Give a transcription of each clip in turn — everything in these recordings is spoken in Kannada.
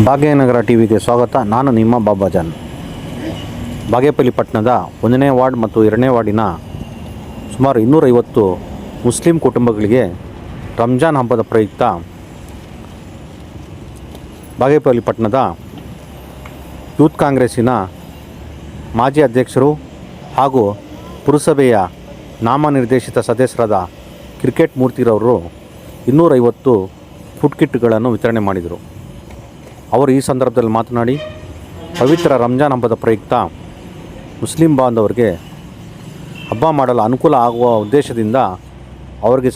ಭಾಗ್ಯನಗರ ಟಿವಿಗೆ ಸ್ವಾಗತ. ನಾನು ನಿಮ್ಮ ಬಾಬಾಜಾನ್. ಬಾಗೇಪಲ್ಲಿ ಪಟ್ಟಣದ 1ನೇ ವಾರ್ಡ್ ಮತ್ತು 2ನೇ ವಾರ್ಡಿನ ಸುಮಾರು 250 ಮುಸ್ಲಿಂ ಕುಟುಂಬಗಳಿಗೆ ರಂಜಾನ್ ಹಬ್ಬದ ಪ್ರಯುಕ್ತ ಬಾಗೇಪಲ್ಲಿ ಪಟ್ಟಣದ ಯೂತ್ ಕಾಂಗ್ರೆಸ್ಸಿನ ಮಾಜಿ ಅಧ್ಯಕ್ಷರು ಹಾಗೂ ಪುರಸಭೆಯ ನಾಮನಿರ್ದೇಶಿತ ಸದಸ್ಯರಾದ ಕ್ರಿಕೆಟ್ ಮೂರ್ತಿರವರು 250 ಫುಡ್ ಕಿಟ್ಗಳನ್ನು ವಿತರಣೆ ಮಾಡಿದರು. ಅವರು ಈ ಸಂದರ್ಭದಲ್ಲಿ ಮಾತನಾಡಿ, ಪವಿತ್ರ ರಂಜಾನ್ ಹಬ್ಬದ ಪ್ರಯುಕ್ತ ಮುಸ್ಲಿಂ ಬಾಂಧವರಿಗೆ ಹಬ್ಬ ಮಾಡಲು ಅನುಕೂಲ ಆಗುವ ಉದ್ದೇಶದಿಂದ ಅವರಿಗೆ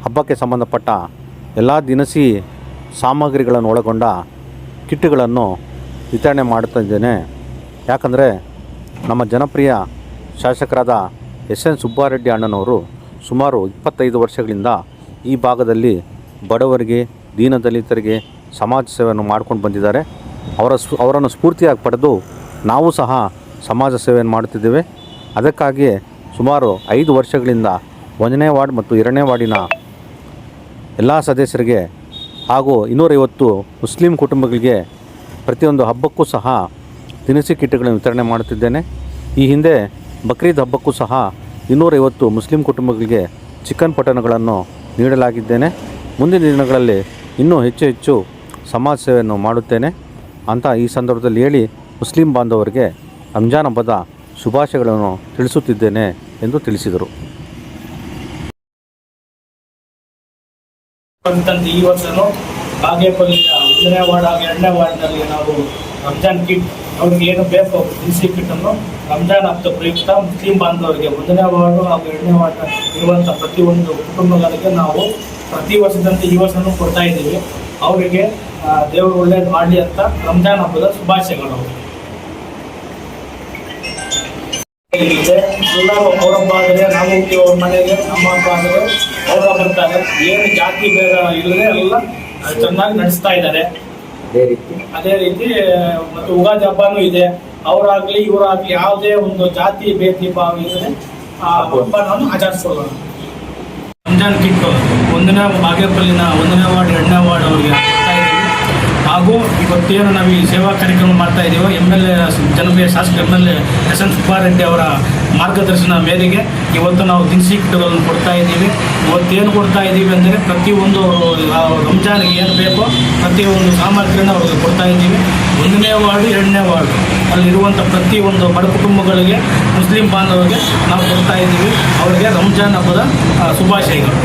ಹಬ್ಬಕ್ಕೆ ಸಂಬಂಧಪಟ್ಟ ಎಲ್ಲ ದಿನಸಿ ಸಾಮಗ್ರಿಗಳನ್ನು ಒಳಗೊಂಡ ಕಿಟ್ಗಳನ್ನು ವಿತರಣೆ ಮಾಡ್ತಾ ಇದ್ದೇನೆ. ಯಾಕಂದರೆ ನಮ್ಮ ಜನಪ್ರಿಯ ಶಾಸಕರಾದ ಎಸ್.ಎನ್. ಸುಬ್ಬಾರೆಡ್ಡಿ ಅಣ್ಣನವರು ಸುಮಾರು 25 ವರ್ಷಗಳಿಂದ ಈ ಭಾಗದಲ್ಲಿ ಬಡವರಿಗೆ, ದೀನದಲಿತರಿಗೆ ಸಮಾಜ ಸೇವೆಯನ್ನು ಮಾಡ್ಕೊಂಡು ಬಂದಿದ್ದಾರೆ. ಅವರನ್ನು ಸ್ಫೂರ್ತಿಯಾಗಿ ಪಡೆದು ನಾವು ಸಹ ಸಮಾಜ ಸೇವೆಯನ್ನು ಮಾಡುತ್ತಿದ್ದೇವೆ. ಅದಕ್ಕಾಗಿಯೇ ಸುಮಾರು 5 ವರ್ಷಗಳಿಂದ 1ನೇ ವಾರ್ಡ್ ಮತ್ತು 2ನೇ ವಾರ್ಡಿನ ಎಲ್ಲ ಸದಸ್ಯರಿಗೆ ಹಾಗೂ 250 ಮುಸ್ಲಿಂ ಕುಟುಂಬಗಳಿಗೆ ಪ್ರತಿಯೊಂದು ಹಬ್ಬಕ್ಕೂ ಸಹ ದಿನಸಿ ಕಿಟ್ಗಳನ್ನು ವಿತರಣೆ ಮಾಡುತ್ತಿದ್ದೇನೆ. ಈ ಹಿಂದೆ ಬಕ್ರೀದ್ ಹಬ್ಬಕ್ಕೂ ಸಹ 250 ಮುಸ್ಲಿಂ ಕುಟುಂಬಗಳಿಗೆ ಚಿಕನ್ ಪೊಟನ್ಗಳನ್ನು ನೀಡಲಾಗಿದ್ದೇನೆ. ಮುಂದಿನ ದಿನಗಳಲ್ಲಿ ಇನ್ನೂ ಹೆಚ್ಚು ಸಮಾಜ ಸೇವೆಯನ್ನು ಮಾಡುತ್ತೇನೆ ಅಂತ ಈ ಸಂದರ್ಭದಲ್ಲಿ ಹೇಳಿ ಮುಸ್ಲಿಂ ಬಾಂಧವರಿಗೆ ರಂಜಾನ್ ಹಬ್ಬದ ಶುಭಾಶಯಗಳನ್ನು ತಿಳಿಸುತ್ತಿದ್ದೇನೆ ಎಂದು ತಿಳಿಸಿದರು. ಈ ವರ್ಷನೂ ಬಾಗೇಪಲ್ಲಿಯ 1ನೇ ವಾರ್ಡ್ ಹಾಗೂ 2ನೇ ವಾರ್ಡ್ನಲ್ಲಿ ನಾವು ರಂಜಾನ್ ಕಿಟ್ ಅವ್ರಿಗೆ ಏನು ಬೇಕು ದಿನಸಿ ಕಿಟ್ಟನ್ನು ರಂಜಾನ್ ಹಬ್ಬದ ಪ್ರಯುಕ್ತ ಮುಸ್ಲಿಂ ಬಾಂಧವರಿಗೆ 1ನೇ ವಾರ್ಡು ಹಾಗೂ 2ನೇ ವಾರ್ಡ್ ಇರುವಂಥ ಪ್ರತಿಯೊಂದು ಕುಟುಂಬಗಳಿಗೆ ನಾವು ಪ್ರತಿ ವರ್ಷದಂತೆ ಈ ವರ್ಷನೂ ಕೊಡ್ತಾ ಇದ್ದೀವಿ. ಅವರಿಗೆ ದೇವರು ಒಳ್ಳೇದು ಮಾಡಲಿ ಅಂತ ರಂಜಾನ್ ಹಬ್ಬದ ಶುಭಾಶಯಗಳು. ಎಲ್ಲರೂ ಅವ್ರ ಹಬ್ಬ ಆದರೆ ನಾವು ಹೋಗ್ತೀವಿ ಅವ್ರ ಮನೆಗೆ, ನಮ್ಮ ಹಬ್ಬ ಆದರೆ ಅವ್ರ ಬರ್ತಾರೆ. ಏನು ಜಾತಿ ಭೇದ ಇಲ್ಲದೆ ಎಲ್ಲ ಚೆನ್ನಾಗಿ ನಡೆಸ್ತಾ ಇದ್ದಾರೆ. ಅದೇ ರೀತಿ ಮತ್ತು ಯುಗಾದಿ ಹಬ್ಬನೂ ಇದೆ. ಅವರಾಗಲಿ ಇವರಾಗಲಿ ಯಾವುದೇ ಒಂದು ಜಾತಿ ಭೇದ ಭಾವ ಇಲ್ಲದೆ ಆ ಹಬ್ಬವನ್ನು ಆಚರಿಸೋಣ. ರಂಜಾನ್ ಕಿಟ್ಟು ಬಾಗೇಪಲ್ಲಿನ 1ನೇ ವಾರ್ಡ್ 2ನೇ ವಾರ್ಡ್ ಅವರಿಗೆ ಕೊಡ್ತಾ ಇದ್ದೀವಿ. ಹಾಗೂ ಇವತ್ತೇನು ನಾವು ಈ ಸೇವಾ ಕಾರ್ಯಕ್ರಮ ಮಾಡ್ತಾ ಇದ್ದೀವೋ MLA ಜನಪ್ರಿಯ ಶಾಸಕ MLA ಎಸ್.ಎನ್. ಸುಬ್ಬಾರೆಡ್ಡಿ ಅವರ ಮಾರ್ಗದರ್ಶನ ಮೇರೆಗೆ ಇವತ್ತು ನಾವು ದಿನಸಿ ಕಿಟ್ಗಳನ್ನು ಕೊಡ್ತಾ ಇದ್ದೀವಿ. ಇವತ್ತೇನು ಕೊಡ್ತಾ ಇದ್ದೀವಿ ಅಂದರೆ ಪ್ರತಿಯೊಂದು ರಂಜಾನ್ಗೆ ಏನು ಬೇಕೋ ಪ್ರತಿಯೊಂದು ಸಾಮಗ್ರಿಯನ್ನು ಅವ್ರಿಗೆ ಕೊಡ್ತಾ ಇದ್ದೀವಿ. 1ನೇ ವಾರ್ಡು 2ನೇ ವಾರ್ಡು ಅಲ್ಲಿರುವಂಥ ಪ್ರತಿಯೊಂದು ಬಡ ಕುಟುಂಬಗಳಿಗೆ ಮುಸ್ಲಿಂ ಬಾಂಧವರಿಗೆ ನಾವು ಕೊಡ್ತಾ ಇದ್ದೀವಿ. ಅವರಿಗೆ ರಂಜಾನ್ ಹಬ್ಬದ ಶುಭಾಶಯಗಳು.